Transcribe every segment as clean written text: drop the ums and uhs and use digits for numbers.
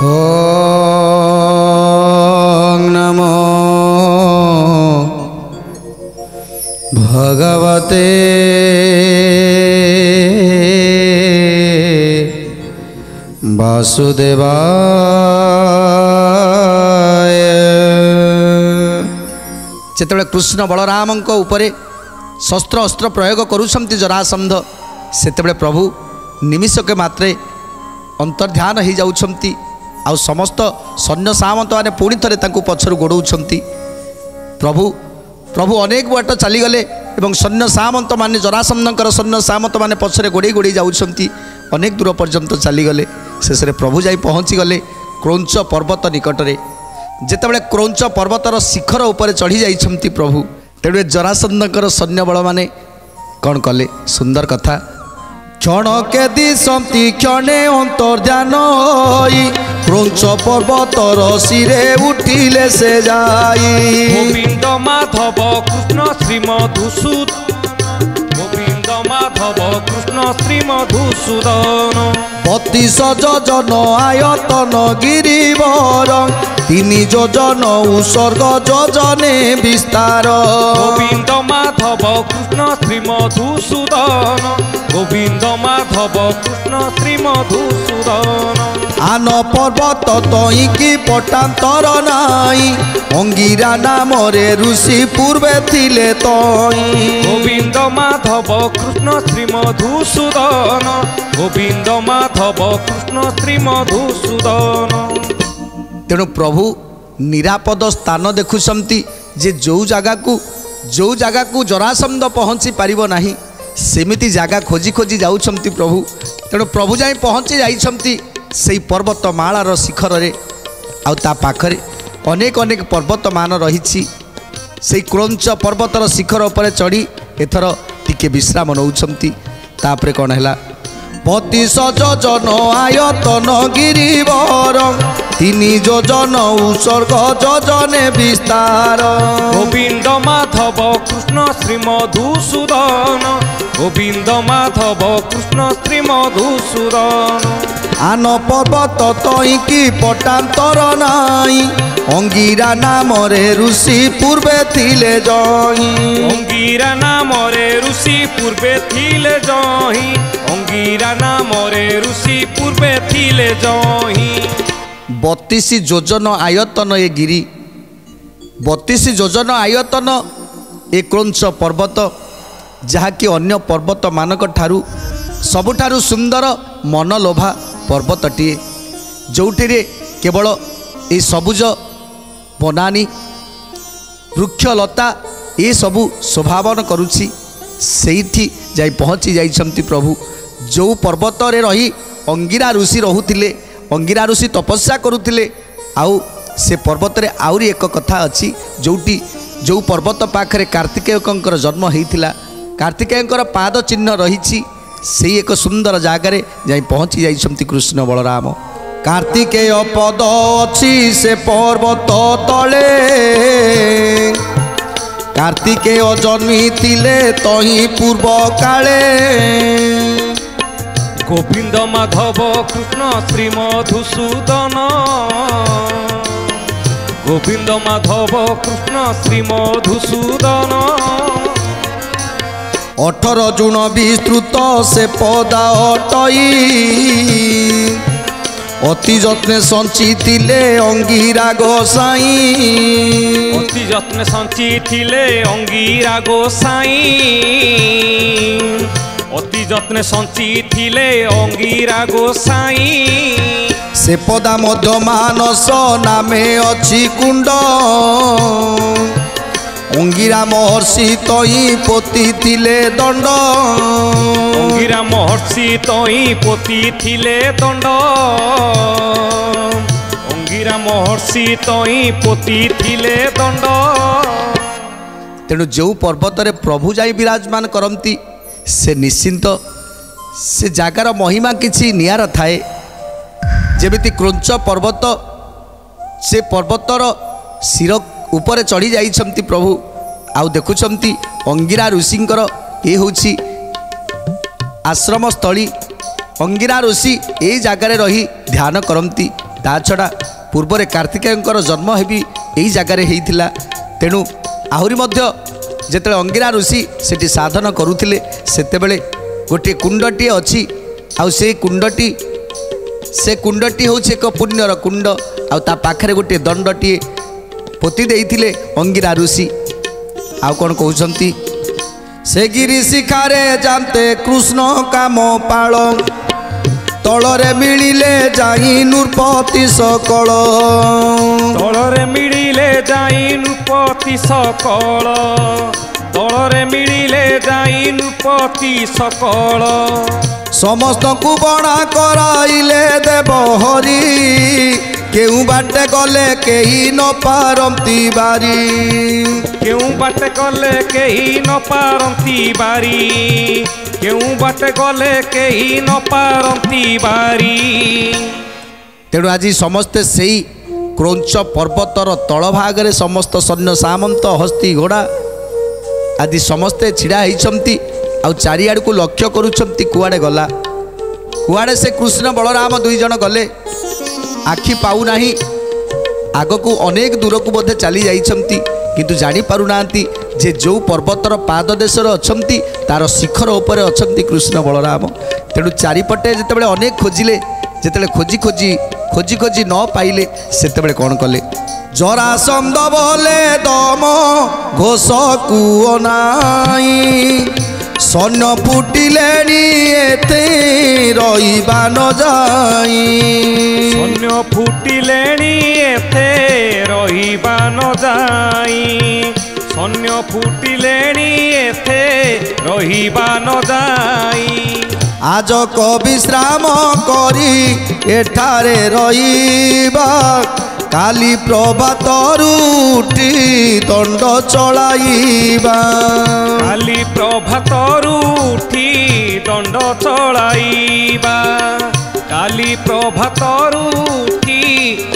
ओम नमो भगवते वासुदेवाय। जेतेबेले कृष्ण बलराम उपरे शस्त्र अस्त्र प्रयोग करुछंती जरासंध, सेतेबेले प्रभु निमिषके मात्रे अंतर्ध्यान हो जाउछंती। आउ समस्त सैन्य सामंत मैंने पुणी थे पछर गोड़ौंती। प्रभु प्रभु अनेक बाट चलीगले और सैन्य सामंत मैंने जरासंधकर सैन्य सामंत मैंने पछरे गोड़े गोड़े जाउछंती। अनेक दूर पर्यंत चलीगले, शेष में प्रभु जाई पहुँची गले क्रौंच पर्वत निकटरे। जेतेबेले क्रौंच पर्वतर शिखर उपर चढ़ी जाइछंती प्रभु, तेणु जरासंधकर सैन्य बल माने कौन कले? सुंदर कथा। क्षणके दिशंती क्षणे अंतर्ध्यान होई, क्रौंच पर्वतर शिरे उठिले से जाई। गोविंद माधव कृष्ण श्रीमधुसूदन, गोविंद माधव कृष्ण श्रीमधुसूदन। 32 योजन आयतन गिरिवर, 3 योजन उत्सर्ग योजने विस्तार। गोविंद माधव कृष्ण श्रीमधुसूदन, गोविंद माधव कृष्ण श्रीमधुसूदन। आन पर्वत तईकी पटांतर नाई, अंगिरा नाम रे ऋषि पूर्वे थिले तई। गोविंद माधव कृष्ण श्रीमधुसूदन, गोविंद माधव कृष्ण श्रीमधुसूदन। तेणु प्रभु निरापद स्थान देखुछंती जे जो जगह को जरासंध पहुँची पारिबो नाही, सेमिति जगह खोजी खोजी जाउछंती प्रभु। तेणु प्रभु जाई पहुँची जाइछंती सेई पर्वतमालार शिखर रे। आउ ता पाखरे अनेक अनेक पर्वतमान रहिछि। सेई क्रौंच पर्वतर शिखर उपरे चढ़ी एथर टिके विश्राम नौछंती। तापरे कोन हैला? 32 योजन आयतन गिरिवर, 3 योजन उत्सर्ग योजने विस्तार। गोविंद माधव कृष्ण श्रीमधुसूदन, गोविंद माधव कृष्ण श्रीमधुसूदन। आन पर्वत तईकी पटांतर नाई, अंगिरा नाम रे ऋषि पूर्वे थिले जही। अंगिरा नाम रे ऋषि पूर्वे थिले जही, अंगिरा नाम रे ऋषि पूर्वे थिले जही। 32 योजन आयतन ए गिरी, 32 योजन आयतन ए क्रौंच पर्वत, जहाँकि अन्य पर्वत मानक ठारू सबुठारू सुंदर मनलोभा पर्वतटीए, जोठिरे केवल ए सबुज बनानी वृक्षलता ये सबू शोभावन करुछि। सेठी जाई पहुँची जाइछंती प्रभु। जो पर्वत रे रही अंगिरा ऋषि रहुथिले, अंगिरा ऋषि तपस्या करुथिले। आउ से पर्वत रे आउरी एक कथा अछि, जोटी जो पर्वत पाखरे कार्तिकेयकर जन्म होइथिला, कार्तिकेयकर पाद चिन्ह रहिछि। से एक सुंदर जगार जाई पहुँची जाइछंती कृष्ण बलराम। कार्तिकेय पद अछि से पर्वत तले, कार्तिकेय जन्मी थिले तही पूर्व काले। गोविंद माधव कृष्ण श्रीमधुसूदन, गोविंद माधव कृष्ण श्रीमधुसूदन। 18 जून विस्तृत से पदा अटई, अति जत्ने संचिथिले अंगिरा गोसाई। अति जत्ने संचिथिले अंगिरा गोसाई, अति जत्ने संचिथिले अंगिरा गोसाई। से पदा मध्य मानस नामे अछि कुंड, अंगिरा महर्षि तई पोती थिले दंड। अंगिरा महर्षि तई पोती थिले दंड, अंगिरा महर्षि तई पोती थिले दंड। तेणु जो पर्वत रे प्रभु जाई विराजमान करती, से निश्चिंत से जगार महिमा किछि नियारा थाए। जेमिति क्रौंच पर्वत, से पर्वतर शिर ऊपर चढ़ी जाइछंती प्रभु। आउ देखुछंती अंगिरा ऋषिंकर ये होछि आश्रम स्थली। अंगिरा ऋषि यही जगार रही ध्यान करती। ତା ଛଡ଼ା ପୂର୍ବରେ କାର୍ତ୍ତିକେୟଙ୍କର ଜନ୍ମ ହେବି ଏହି ଜାଗାରେ ହେଇଥିଲା। ତେଣୁ ଆହୁରି ମଧ୍ୟ ଯେତେବେଳେ ଅଙ୍ଗିରା ଋଷି ସେଠି ସାଧନ କରୁଥିଲେ ସେତେବେଳେ ଗୋଟିଏ କୁଣ୍ଡଟିଏ ଅଛି। ଆଉ ସେ କୁଣ୍ଡଟି ହେଉଛି ଏକ ପୁଣ୍ୟର କୁଣ୍ଡ। ଆଉ ତା ପାଖରେ ଗୋଟିଏ ଦଣ୍ଡଟିଏ ପୋତି ଦେଇଥିଲେ ଅଙ୍ଗିରା ଋଷି। ଆଉ କ'ଣ କହୁଛନ୍ତି? ସେ ଗିରି ଶିଖାରେ ଯାନ୍ତେ କୃଷ୍ଣ କାମ ପାଳ, ତଳରେ ମିଳିଲେ ଯାଇ ନୃପତି ସକଳ। ତଳରେ ମିଳିଲେ ଯାଇ ନୃପତି ସକଳ, ତଳରେ ମିଳିଲେ ଯାଇ ନୃପତି ସକଳ। ସମସ୍ତଙ୍କୁ ବଣା କରାଇଲେ ଦେବ ହରି, କେଉଁ ବାଟେ ଗଲେ କେହି ନ ପାରନ୍ତି ବାରି। କେଉଁ ବାଟେ ଗଲେ କେହି ନ ପାରନ୍ତି ବାରି, କେଉଁ ବାଟେ ଗଲେ କେହି ନ ପାରନ୍ତି ବାରି। ତେଣୁ ଆଜି ସମସ୍ତେ ସେଇ କ୍ରୌଞ୍ଚ ପର୍ବତର ତଳ ଭାଗରେ ସମସ୍ତ ସୈନ୍ୟ ସାମନ୍ତ ହସ୍ତି ଘୋଡ଼ା ଆଦି ସମସ୍ତେ ଛିଡ଼ା ହେଇଛନ୍ତି। ଆଉ ଚାରିଆଡ଼କୁ ଲକ୍ଷ୍ୟ କରୁଛନ୍ତି କୁଆଡ଼େ ଗଲା, କୁଆଡ଼େ ସେ କୃଷ୍ଣ ବଳରାମ ଦୁଇ ଜଣ ଗଲେ। ଆଖି ପାଉନାହିଁ, ଆଗକୁ ଅନେକ ଦୂରକୁ ବୋଧେ ଚାଲି ଯାଇଛନ୍ତି, କିନ୍ତୁ ଜାଣିପାରୁନାହାନ୍ତି ଯେ ଯେଉଁ ପର୍ବତର ପାଦ ଦେଶରେ ଅଛନ୍ତି ତାର ଶିଖର ଉପରେ ଅଛନ୍ତି କୃଷ୍ଣ ବଳରାମ। ତେଣୁ ଚାରିପଟେ ଯେତେବେଳେ ଅନେକ ଖୋଜିଲେ, ଯେତେବେଳେ ଖୋଜି ଖୋଜି ନ ପାଇଲେ ସେତେବେଳେ କ'ଣ କଲେ? ଜରାସନ୍ଧ ବୋଲେ ଦମ ଘୋଷ କୁଅ ନାଇଁ, ସୈନ୍ୟ ଫୁଟିଲେଣି ଏତେ ରହିବା ନ ଯାଇ। ସୈନ୍ୟ ଫୁଟିଲେଣି ଏତେ ରହିବା ନ ଯାଇ, ସୈନ୍ୟ ଫୁଟିଲେଣି ଏତେ ରହିବା ନ ଯାଇ। ଆଜକ ବିଶ୍ରାମ କରି ଏଠାରେ ରହିବା, କାଲି ପ୍ରଭାତରୁ ଉଠି ଦଣ୍ଡ ଚଳାଇବା। କାଲି ପ୍ରଭାତରୁ ଉଠି ଦଣ୍ଡ ଚଳାଇବା, କାଲି ପ୍ରଭାତରୁ ଉଠି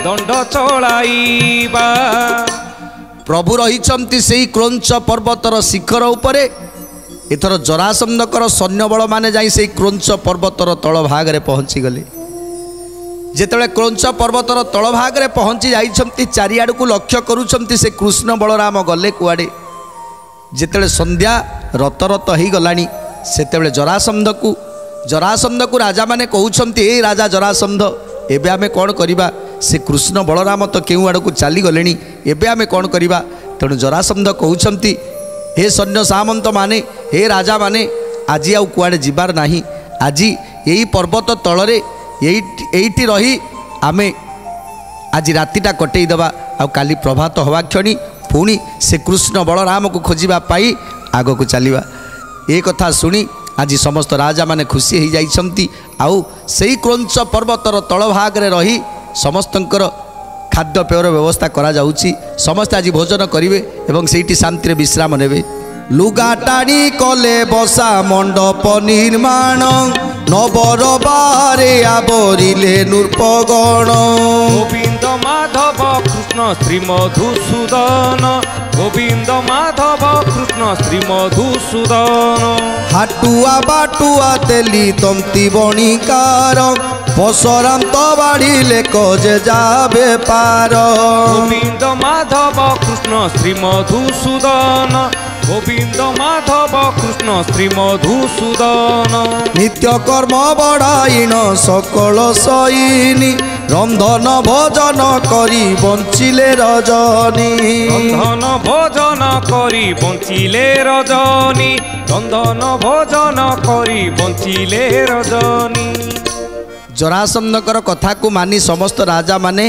ଦଣ୍ଡ ଚଳାଇବା। ପ୍ରଭୁ ରହିଛନ୍ତି ସେଇ କ୍ରୌଞ୍ଚ ପର୍ବତର ଶିଖର ଉପରେ। ଏଥର ଜରାସନ୍ଧଙ୍କର ସୈନ୍ୟବଳମାନେ ଯାଇ ସେଇ କ୍ରୌଞ୍ଚ ପର୍ବତର ତଳ ଭାଗରେ ପହଞ୍ଚିଗଲେ। ଯେତେବେଳେ କ୍ରୌଞ୍ଚ ପର୍ବତର ତଳ ଭାଗରେ ପହଞ୍ଚି ଯାଇଛନ୍ତି, ଚାରିଆଡ଼କୁ ଲକ୍ଷ୍ୟ କରୁଛନ୍ତି ସେ କୃଷ୍ଣ ବଳରାମ ଗଲେ କୁଆଡ଼େ। ଯେତେବେଳେ ସନ୍ଧ୍ୟା ରତ ହେଇଗଲାଣି ସେତେବେଳେ ଜରାସନ୍ଧକୁ ରାଜାମାନେ କହୁଛନ୍ତି, ଏ ରାଜା ଜରାସନ୍ଧ, ଏବେ ଆମେ କ'ଣ କରିବା? ସେ କୃଷ୍ଣ ବଳରାମ ତ କେଉଁ ଆଡ଼କୁ ଚାଲିଗଲେଣି, ଏବେ ଆମେ କ'ଣ କରିବା? ତେଣୁ ଜରାସନ୍ଧ କହୁଛନ୍ତି, ହେ ସୈନ୍ୟ ସାମନ୍ତ ମାନେ, ହେ ରାଜାମାନେ, ଆଜି ଆଉ କୁଆଡ଼େ ଯିବାର ନାହିଁ। ଆଜି ଏଇ ପର୍ବତ ତଳରେ ଏଇଠି ରହି ଆମେ ଆଜି ରାତିଟା କଟେଇଦେବା। ଆଉ କାଲି ପ୍ରଭାତ ହେବା କ୍ଷଣି ପୁଣି ସେ କୃଷ୍ଣ ବଳରାମକୁ ଖୋଜିବା ପାଇଁ ଆଗକୁ ଚାଲିବା। ଏ କଥା ଶୁଣି ଆଜି ସମସ୍ତ ରାଜାମାନେ ଖୁସି ହୋଇଯାଇଛନ୍ତି। ଆଉ ସେଇ କ୍ରୌଞ୍ଚ ପର୍ବତର ତଳ ଭାଗରେ ରହି ସମସ୍ତଙ୍କର ଖାଦ୍ୟପେୟର ବ୍ୟବସ୍ଥା କରାଯାଉଛି। ସମସ୍ତେ ଆଜି ଭୋଜନ କରିବେ ଏବଂ ସେଇଠି ଶାନ୍ତିରେ ବିଶ୍ରାମ ନେବେ। ଲୁଗା ଟାଣି କଲେ ବସା ମଣ୍ଡପ ନିର୍ମାଣ, ନବର ବାହାରେ ଆବରିଲେ ନୃପଗଣ। ଗୋବିନ୍ଦ ମାଧବ କୃଷ୍ଣ ଶ୍ରୀ ମଧୁସୂଦନ, ଗୋବିନ୍ଦ ମାଧବ କୃଷ୍ଣ ଶ୍ରୀ ମଧୁସୂଦନ। ହାଟୁଆ ବାଟୁଆ ତେଲି ତନ୍ତି ବଣିକାର, ପଶରାନ୍ତ ବାଢ଼ିଲେ କଜେ ଯାବେ ପାର। ଗୋବିନ୍ଦ ମାଧବ କୃଷ୍ଣ ଶ୍ରୀ ମଧୁସୂଦନ, ଗୋବିନ୍ଦ ମାଧବ କୃଷ୍ଣ ଶ୍ରୀ ମଧୁସୂଦନ। ନିତ୍ୟ କର୍ମ ବଢ଼ାଇଣ ସକଳ ସଇନି, ରନ୍ଧନ ଭୋଜନ କରି ବଞ୍ଚିଲେ ରଜନୀ। ରନ୍ଧନ ଭୋଜନ କରି ବଞ୍ଚିଲେ ରଜନୀ, ରନ୍ଧନ ଭୋଜନ କରି ବଞ୍ଚିଲେ ରଜନୀ। ଜରାସନ୍ଧଙ୍କର କଥାକୁ ମାନି ସମସ୍ତ ରାଜାମାନେ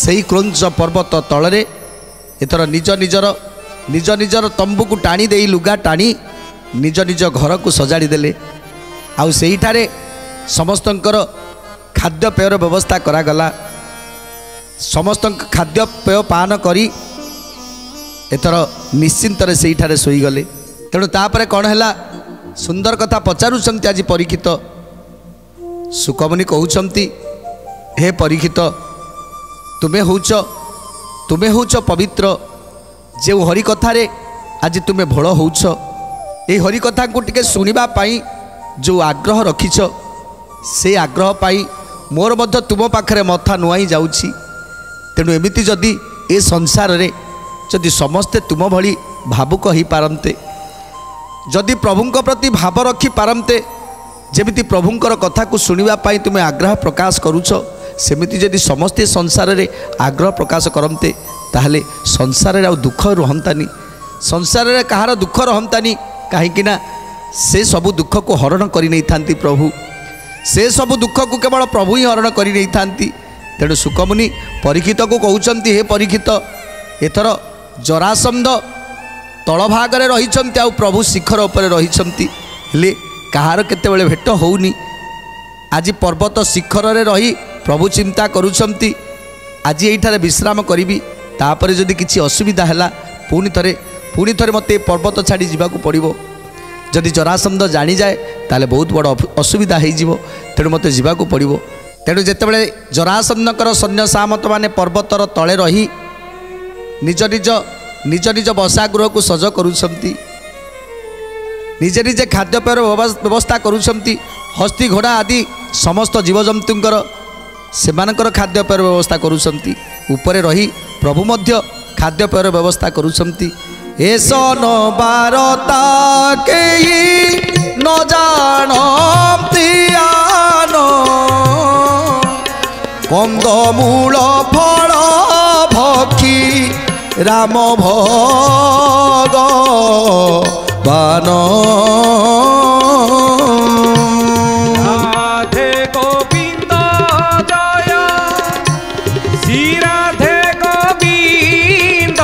ସେଇ କ୍ରୌଞ୍ଚ ପର୍ବତ ତଳରେ ଏଥର ନିଜ ନିଜର ତମ୍ବୁକୁ ଟାଣି ଦେଇ, ଲୁଗା ଟାଣି ନିଜ ନିଜ ଘରକୁ ସଜାଡ଼ି ଦେଲେ। ଆଉ ସେଇଠାରେ ସମସ୍ତଙ୍କର ଖାଦ୍ୟପେୟର ବ୍ୟବସ୍ଥା କରାଗଲା। ସମସ୍ତଙ୍କ ଖାଦ୍ୟପେୟ ପାନ କରି ଏଥର ନିଶ୍ଚିନ୍ତରେ ସେଇଠାରେ ଶୋଇଗଲେ। ତେଣୁ ତାପରେ କ'ଣ ହେଲା? ସୁନ୍ଦର କଥା ପଚାରୁଛନ୍ତି ଆଜି ପରୀକ୍ଷିତ। ସୁକମୁନି କହୁଛନ୍ତି, ହେ ପରୀକ୍ଷିତ, ତୁମେ ହେଉଛ ପବିତ୍ର। ଯେଉଁ ହରିକଥାରେ ଆଜି ତୁମେ ଭୋଳ ହେଉଛ, এই হরিকথাকে টিকে শুণবা পাই যে আগ্রহ রখিছ সেই আগ্রহ পাই मोर मध्य तुम पाखरे मथा नुआई जाउछि। तेणु एमिति जदि ए संसार रे जदि समस्ते तुम भली भावुक हो पारंते, जदि प्रभुंक प्रति भाव रखी पारंते, जेमिति प्रभुंकर कथा को सुनिबा पाई तुमे आग्रह प्रकाश करूछ, सेमिति जदि समस्ते संसार रे आग्रह प्रकाश करते ताहले संसार रे आ दुख रहंतानी, संसार रे कहार दुख रहंतानी। कहीं से सबु दुख को हरण करि नै थांती प्रभु, से सबु दुख को केवल प्रभु ही हरण करि नै थांती। तेणु सुकमुनि परीक्षित को कहउचंती, हे परीक्षित एथर जरासंध तल भागरे रहिचंती आ प्रभु शिखर उपरे रहिचंती, हेले कहार केतेबेले भेट होउनी। आज पर्वत शिखर रे रही प्रभु चिंता करुचंती, आज एठारे विश्राम करिबी, तापरे जदि किछि असुविधा हैला पुणी थरे मते पर्वत छाड़ी जीवाकू पड़िबो। जदि जरासंध जानी जाए ताले बहुत बड़ असुविधा हो जीवो, तेणु मते जीवाकू पड़िबो। तेणु जेतेबेले जरासंधकर सैन्य सामंत माने पर्वतर तले रही निज निज बसागृह को सज करुछंती, निजे निजे खाद्यपेयर व्यवस्था करुछंती। हस्ती घोड़ा आदि समस्त जीवजंतुंकर सेमानकर खाद्यपेयर व्यवस्था करुछंती। उपरे रही प्रभु मध्य खाद्यपेयर व्यवस्था करुछंती। एसन बारता केही न जानती आनो, कंदमूल फल भक्षी राम भगवान। राधे गोविंद जय श्री राधे गोविंद,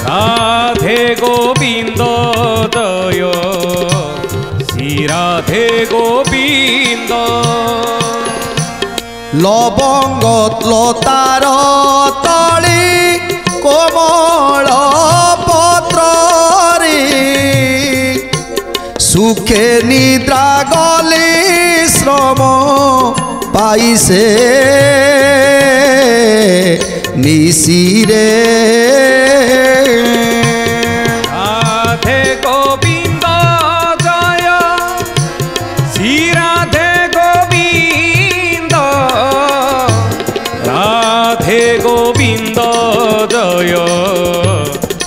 राधे गोविंद जय श्री राधे गोविंद। लवंग लतार तली कोमल पत्र रे, सुखे निद्रा गली श्रम पाई से निशिरे। राधे गोविंद जय श्री राधे गोविंद, राधे गोविंद जय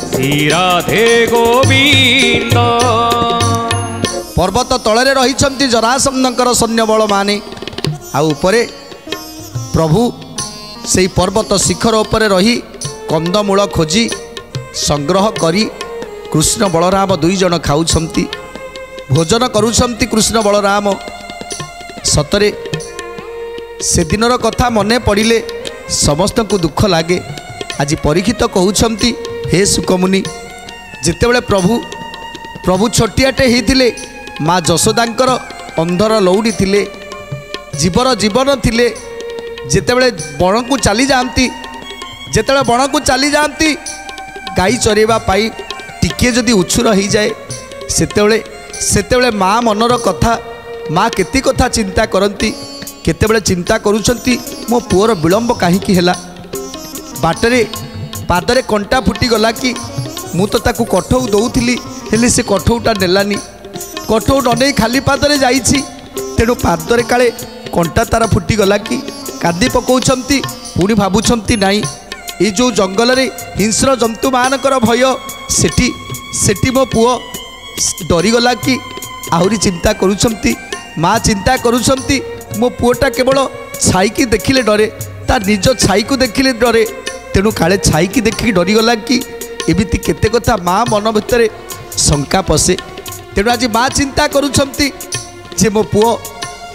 श्री राधे गोविंद। पर्वत तले रही जरासंधकर सैन्य बल माने, आ उपरे प्रभु से पर्वत शिखर उपरे रही कंदमूल खोजी संग्रह करी कृष्ण बलराम दुई जन खाऊछंती, भोजन करुछंती। कृष्ण बलराम सतरे से दिनर कथा मने पड़िले समस्त को दुख लागे। आज परीक्षित कहउछंती, हे सुकमुनि जेतेबेले प्रभु छोटियाटे होइतिले, माँ जशोदांकर अंधर लौड़ी थिले, जीवर जीवन थिले, जेतेबेले बण को चली जाती, जेतेबेले बण को चली जाती गाई चरेबा पाई टिके जदि उछुर हो जाए, सेतेबेले माँ मनर कथा, माँ केती कथा चिंता करती, केतेबेले चिंता करुछंती मो पुअर विलंब काहीकि हैला, बाटरे पादरे कंटा फुटी गला कि मु तो ताकू कठौ दौथिली, हेले से कठौटा नेलानी, कठौ ननै खाली पादरे जाइछि, तेणु पादरे काले कंटा तार फुटी गला कि कादी पकाउछंती। पुणी भाबुछंती नाई ये जो जंगल रे हिंस्र जंतु मानकर भय, सेठी मो पुओ डरीगला कि आहरी चिंता करुछंती। माँ चिंता करुछंती मो पुओटा केवल छाई की देखिले डरे, तार निज छाई को देखिले डरे, तेणु काले छाई की देखिक डरीगला कि एमिति केते कथा माँ मन भितर शंका पशे। तेणु आज माँ चिंता करुछंती जे मो पुओ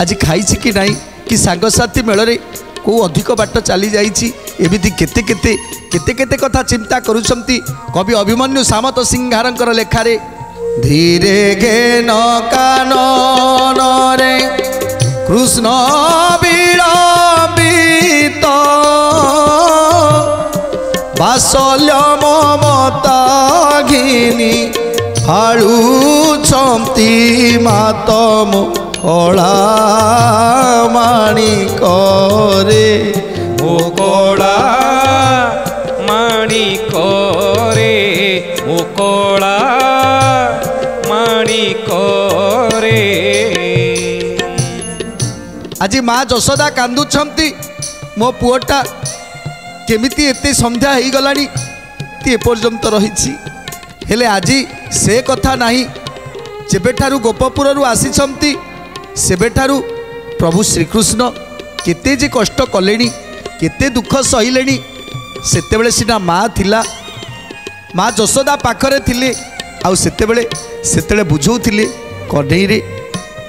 आज खाइछि कि नाई, कि सांगसाथी मेଳରେ को अधिक बाट चली जाइछि, एमिति केते केते केते केते कथा चिंता करुछंती। कवि अभिमन्यु सामत सिंहारंकर लेखारे धीरे घेन कानन रे कृष्ण विलंबित, बासल्य ममता घिनी हाळुछंती मातम कला माणिक रे। ओ कला माणिक रे, ओ कला माणिक रे। आज माँ यशोदा कांदुछंती मो पुओटा केमिति एते संध्या हो गलानी ती एपर्यंत रही हेले आज से कथा नहीं जेबेठारू गोपपुरु आसीछंती सेबेठारू प्रभु श्रीकृष्ण केते जे कष्ट कलेनी केते दुख सहिलेनी सेतेबेले सिना माँ थिला माँ यशोदा पाखरे थिले आउ सेतेबेले बुझौथिले कन्हई रे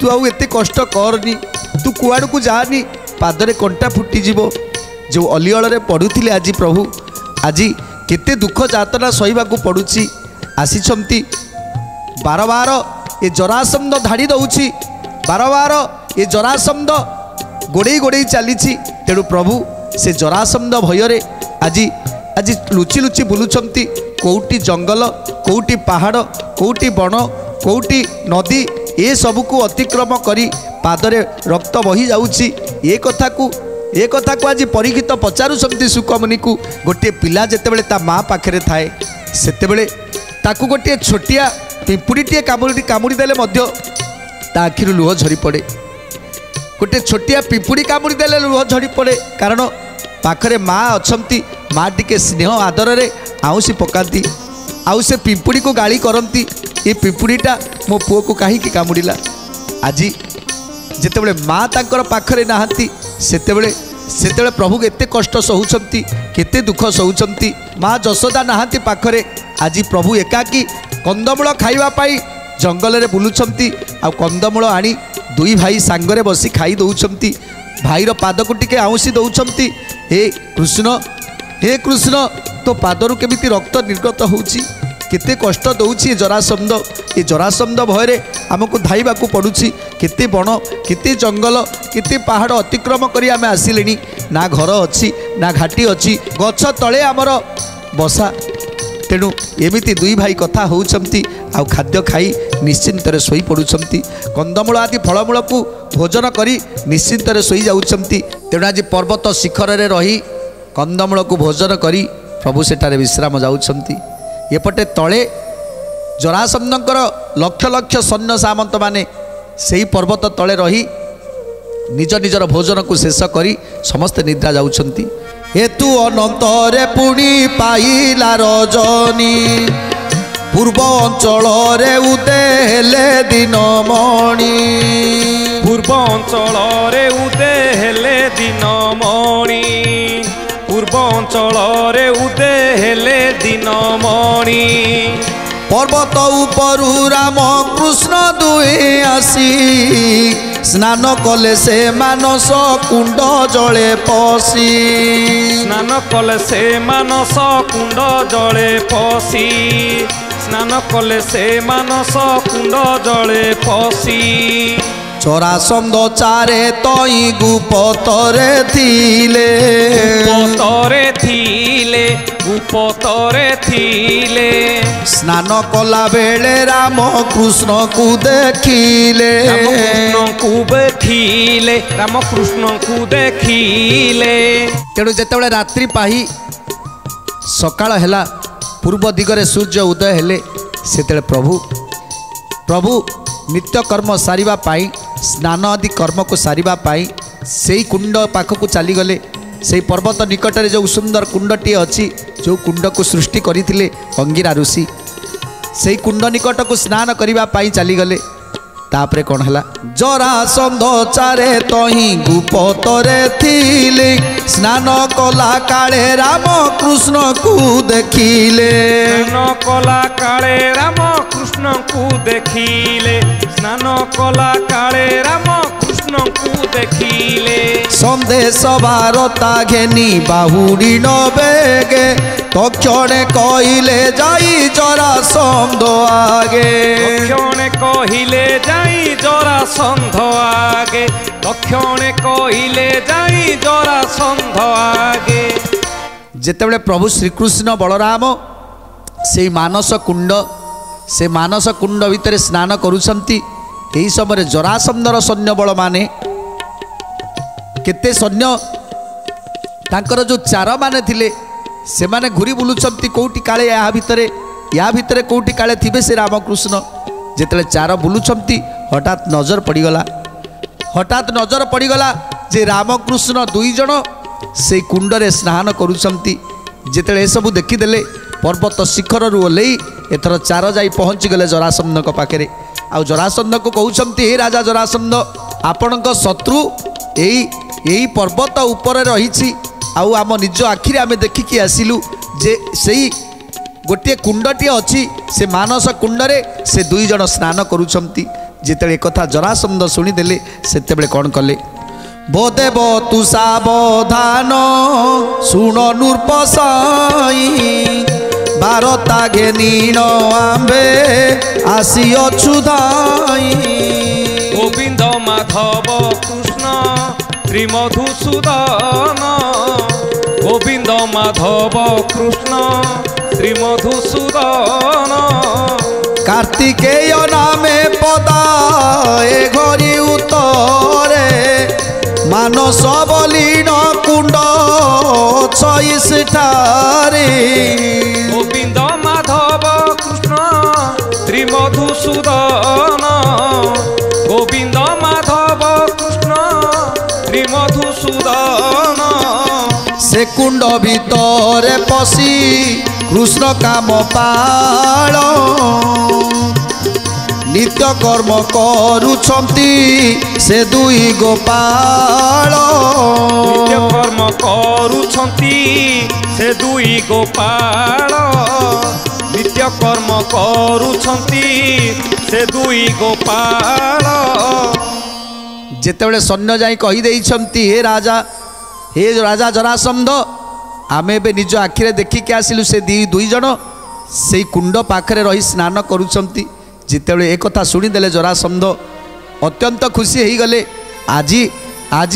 तू आउ एते कष्ट करनी तू कुआड़ को जानी पादरे कंटा फुटीजिवो जो अलिअल पड़ुथिले आज प्रभु आज केते दुख जातना सहीबाकू पड़ुछि आसीछंती बार बार ये जरासंध धाड़ी दउछि बार बार ये जरासंध गोड़े गोड़े चली तेणु प्रभु से जरासंध भୟରେ आज आज लुचि लुचि बुलुछंती कोउटी जंगल कोउटी पहाड़ कोउटी बण कोउटी नदी ए सब को अतिक्रम करी पादरे रक्त बही जाउछि ए कथा को आज परीक्षित पचारुछंती सुकमुनि को गोटे पिला जेतेबेले ता माँ पाखरे थाए सेतेबेले ताकू गोटे छोटिया पिंपुड़ीटे कामुड़ी देले मध्य ता आखिरु लुह झरी पड़े गोटे छोटिया पिंपुड़ी कामुड़ी देले लुह झरी पड़े कारण पाखरे माँ अछंती माँ टिके स्नेह आदर रे आउसी पकाती आउ से पिंपुड़ी को गाली करती ये पिंपुड़ीटा मो पुओ को कहीं कामुड़िला आज जेतेबेले माँ तांकर पाखरे नाहंती सेतेबेले प्रभु एते कष्ट सहुचंती केते दुख सहुचंती माँ यशोदा नाहंती पाखरे आज प्रभु एकाकी कंदमूल खाइबा पाई जंगल रे बुलुछंती आ कंदमूल आनी दुई भाई सांगरे बसी खाई दउछंती भाईर पाद को टिके आउसी दउछंती हे कृष्ण तो पादरु केमिति रक्त निर्गत होउची केते कष्ट दउची जरासंध भୟରେ आमको धाइबाकू पड़ुछि केते बण केते जंगल केते पहाड़ अतिक्रम करी आमे आसिलेनी ना घर अछि ना घाटी अछि गछ तळे आमर बसा तेणु एमिति दुई भाई कथा होउछंती आ खाद्य खाई निश्चिंत शोई पड़ुछंती कंदमूल आदि फलमूल को भोजन करी निश्चिंत शोई जाउछंती तेणु आज पर्वत शिखर रे रही कंदमूल को भोजन करी प्रभु सेठारे विश्राम जाउछंती एपटे तले जरासंधंकर लक्ष लक्ष सैन्य सामंत माने सेही पर्वत तले रही निज निजर भोजन को शेष करी समस्ते निद्रा जाउछंती हेतु अनंतरे पुणी पाइला रजनी पूर्व अंचल रे उदे हेले दिनमणि पूर्व अंचल रे उदे हेले दिनमणि पूर्व अंचल रे उदे हेले दिनमणि पर्वत उपरु राम कृष्ण दुहे आसी स्नान कले से मानस कुंड जले पसी स्नान कले से मानस कुंड जले पसी स्नान कले से मानस कुंड जले पसी जरासंध चारे तई गुपतरे थिले गुपतरे थिले स्नान कला बेले राम कृष्ण को देखिले राम कृष्ण को देखिले तेणु जेतेबेले रात्रि पाही सकाळ हेला पूर्व दिगरे सूर्य उदय हेले सेतेबेले प्रभु नित्य कर्म सारिबा पाई स्नान आदि कर्म को सारिबा पाई सेई कुंड पाखक चली गले सेई पर्वत निकट में जो सुंदर कुंडटी अच्छी जो कुंड को सृष्टि करथिले अंगिरा ऋषि सेई कुंड निकट को स्नान करबा पाई चली गले तापरे कौन है जरासंध चारे तही गुपतरे थिले स्नान कला काले राम कृष्ण को देखिले स्नान कला काले राम कृष्ण को देखिले स्नान कला काले राम कृष्ण को देखिले संदेश बारता घेनी बाहुड़ी न बेगे तक्षणे कहले जाई जरासंध आगे तक्षणे कहले जाई जरासंध आगे तक्षणे कहले जाई जरासंध आगे जेतेबेले प्रभु श्रीकृष्ण बलराम से मानस कुंड भितर स्नान करुछंती एही समय जरासंधर सैन्य बल माने केते सैन्य तांकर जो चार माने थिले से माने घुरी बुलुछंती कोउटी काले या भितरे कोउटी काले थिबे से रामकृष्ण जेतेले चार बुलुछंती हठात नजर पड़ीगला जे रामकृष्ण दुई जन से कुंडरे स्नान करुछंती। जेतेले एसबू देखीदेले पर्वत शिखर रु ओल्लई एथर चार जाई पहुँची गले जरासंध पाखे। आउ जरासंध को कहते हे राजा जरासंध आपणक शत्रु यही पर्वत उपर रही आउ आम निज आखिरे आमे देखिकी आसिलु जे सेई गोटे कुंडटी अच्छी से मानस कुंडरे से दुई जन स्नान करुछंती। जेतेले कथा जरासंध शुणीदेले सेतेबेले कौन कले बोदेव तु सावधान शुण नूर्पसाई बारता घेनीण आंबे आसी अछुधाई। गोविंद माधव कृष्ण श्रीमधुसूदन गोविंद माधव कृष्ण श्रीमधुसूदन कार्तिकेय नामे पदा ए घरी उतरे मानस बलिन कुंड छईठारे। गोविंद माधव कृष्ण श्रीमधुसूदन गोविंद माधव कृष्ण श्रीमधुसूदन से कुंड भितर पशी कृष्ण काम पाल नित्य कर्म करुछंती से दुई गोपाल। नित्य कर्म करुछंती से दुई गोपाल नित्य कर्म करुछंती से दुई गोपाल। जेतेबेले सैन्य जाई कही देइछंती हे राजा जरासंध आमे बे निज आखिरे देखिके आसिलु से दुई जन से कुंड पाखरे रही स्नान करुछंती। जितेबले एक कथा शुणीदेले जरासंध अत्यंत खुशी हो गले। आज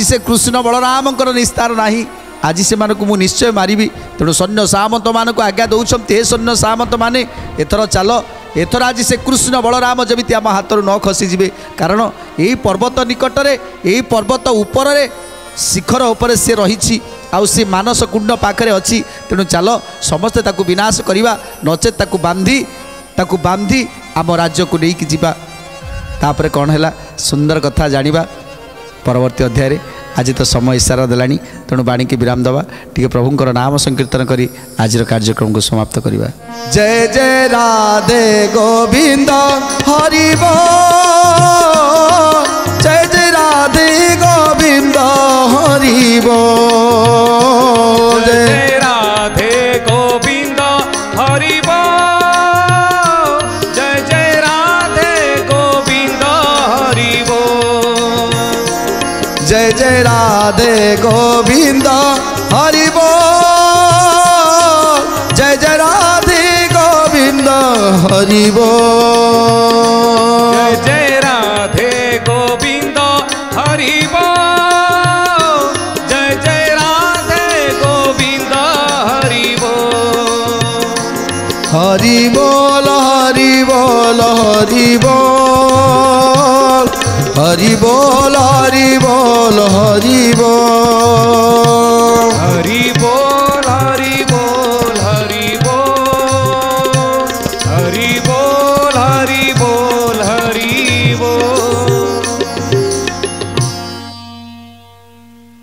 से कृष्ण बलरामकर निस्तार नाही आज से मानक मु निश्चय मारिबी। तेणु सैन्य सामंत मानक आज्ञा दौरान हे सैन्य सामंत माने एथर चल एथर आज से कृष्ण बलराम जमी आम हाथ न खसीजे कारण यही पर्वत निकटरे यही पर्वत उपर शिखर उपर से रही आउ सी मानस कुंड पाखरे अच्छी। तेणु चल समस्ते ताकू विनाश करवा नचेत ताकू बांधी आम राज्य को लेकिन जीवा। तापर कौन है सुंदर कथा जानिबा परवर्ती अध्याय। आज तो समय इशारा देलानी तेणु बाणी की विराम दवा टी प्रभुंकर नाम संकीर्तन करी आज कार्यक्रम को समाप्त करवा। जय जय राधे गोविंद हरि बोल जय जय राधे गोविंद हरि बोल जय राधे गोविंद हरि बोल जय जय राधे गोविंद हरि बोल जय जय राधे गोविंद हरि बोल जय जय राधे गोविंद हरि बोल जय जय राधे गोविंद हरि बोल जय जय राधे गोविंद हरि बोल हरि बोल हरि बोल हरि बोल हरि बोल हरि बोल हरि बोल।